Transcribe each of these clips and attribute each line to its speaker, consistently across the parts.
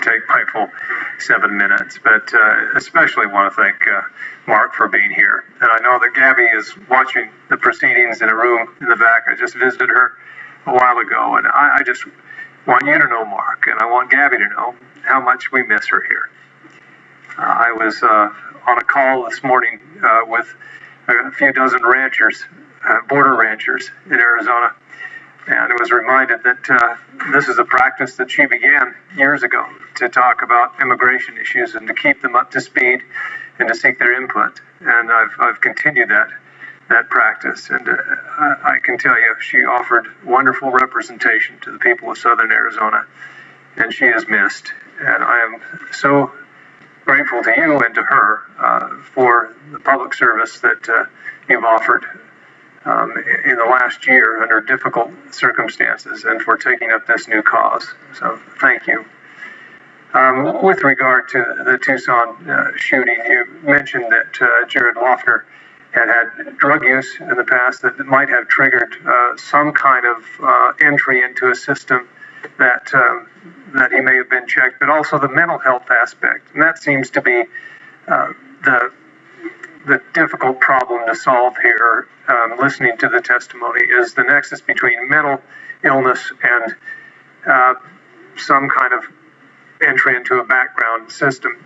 Speaker 1: take my full 7 minutes, but especially want to thank Mark for being here. And I know that Gabby is watching the proceedings in a room in the back. I just visited her a while ago, and I just want you to know, Mark, and I want Gabby to know how much we miss her here. I was on a call this morning with a few dozen ranchers, border ranchers in Arizona, and I was reminded that this is a practice that she began years ago to talk about immigration issues and to keep them up to speed and to seek their input. And I've continued that practice, and I can tell you she offered wonderful representation to the people of Southern Arizona, and she is missed. And I am so grateful to you and to her for the public service that you've offered in the last year under difficult circumstances, and for taking up this new cause. So thank you. With regard to the Tucson shooting, you mentioned that Jared Loughner had drug use in the past that might have triggered some kind of entry into a system that he may have been checked, but also the mental health aspect. And that seems to be the difficult problem to solve here, listening to the testimony, is the nexus between mental illness and some kind of entry into a background system.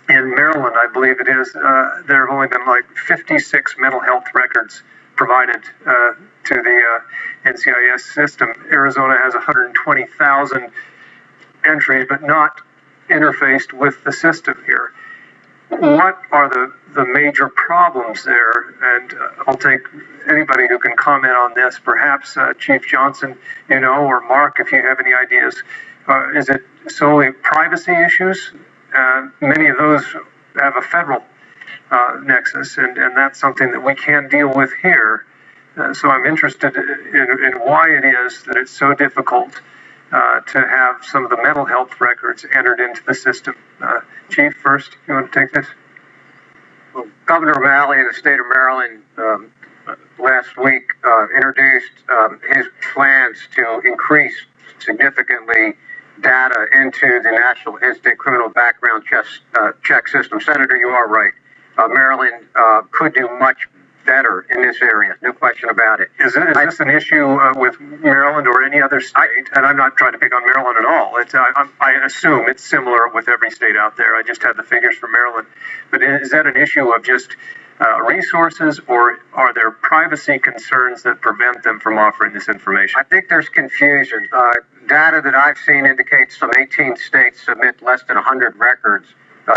Speaker 1: In Maryland, I believe it is, there have only been like 56 mental health records provided to the NCIS system. Arizona has 120,000 entries, but not interfaced with the system here. What are the major problems there? And I'll take anybody who can comment on this, perhaps Chief Johnson, or Mark, if you have any ideas. Is it solely privacy issues? Many of those have a federal nexus, and that's something that we can deal with here. So I'm interested in why it is that it's so difficult to have some of the mental health records entered into the system. Chief, first, you want to take this?
Speaker 2: Well, Governor O'Malley in the state of Maryland last week introduced his plans to increase significantly data into the National Instant Criminal Background Check System. Senator, you are right. Maryland could do much better in this area, no question about it.
Speaker 1: Is this an issue with Maryland or any other state? And I'm not trying to pick on Maryland at all. I assume it's similar with every state out there. I just had the figures for Maryland. But is that an issue of just resources, or are there privacy concerns that prevent them from offering this information?
Speaker 2: I think there's confusion. Data that I've seen indicates some 18 states submit less than 100 records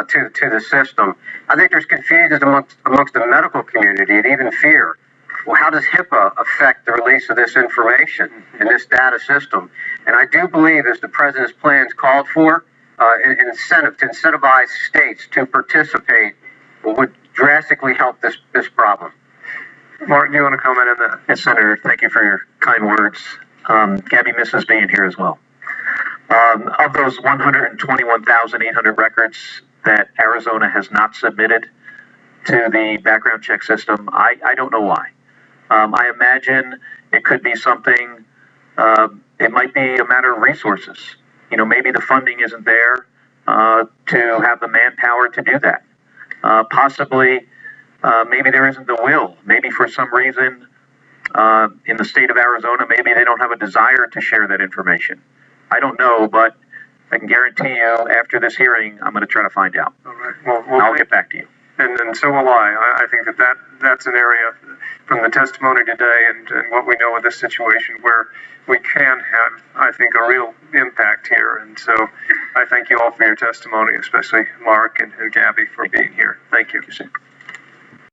Speaker 2: to the system. I think there's confusion amongst the medical community and even fear. Well, how does HIPAA affect the release of this information in this data system? And I do believe, as the president's plans called for, an incentive to incentivize states to participate would drastically help this problem.
Speaker 1: Mark, do you want to comment on that?
Speaker 3: Yes, Senator, thank you for your kind words. Gabby misses being here as well. Of those 121,800 records that Arizona has not submitted to the background check system, I don't know why. I imagine it could be something, it might be a matter of resources. Maybe the funding isn't there to have the manpower to do that. Possibly, maybe there isn't the will. Maybe for some reason in the state of Arizona, maybe they don't have a desire to share that information. I don't know, but I can guarantee you after this hearing, I'm going to try to find out.
Speaker 1: All right. Well,
Speaker 3: I'll get back to you.
Speaker 1: And so will I. I think that's an area from the testimony today and what we know of this situation where we can have, I think, a real impact here. And so I thank you all for your testimony, especially Mark and Gabby for being here. Thank you.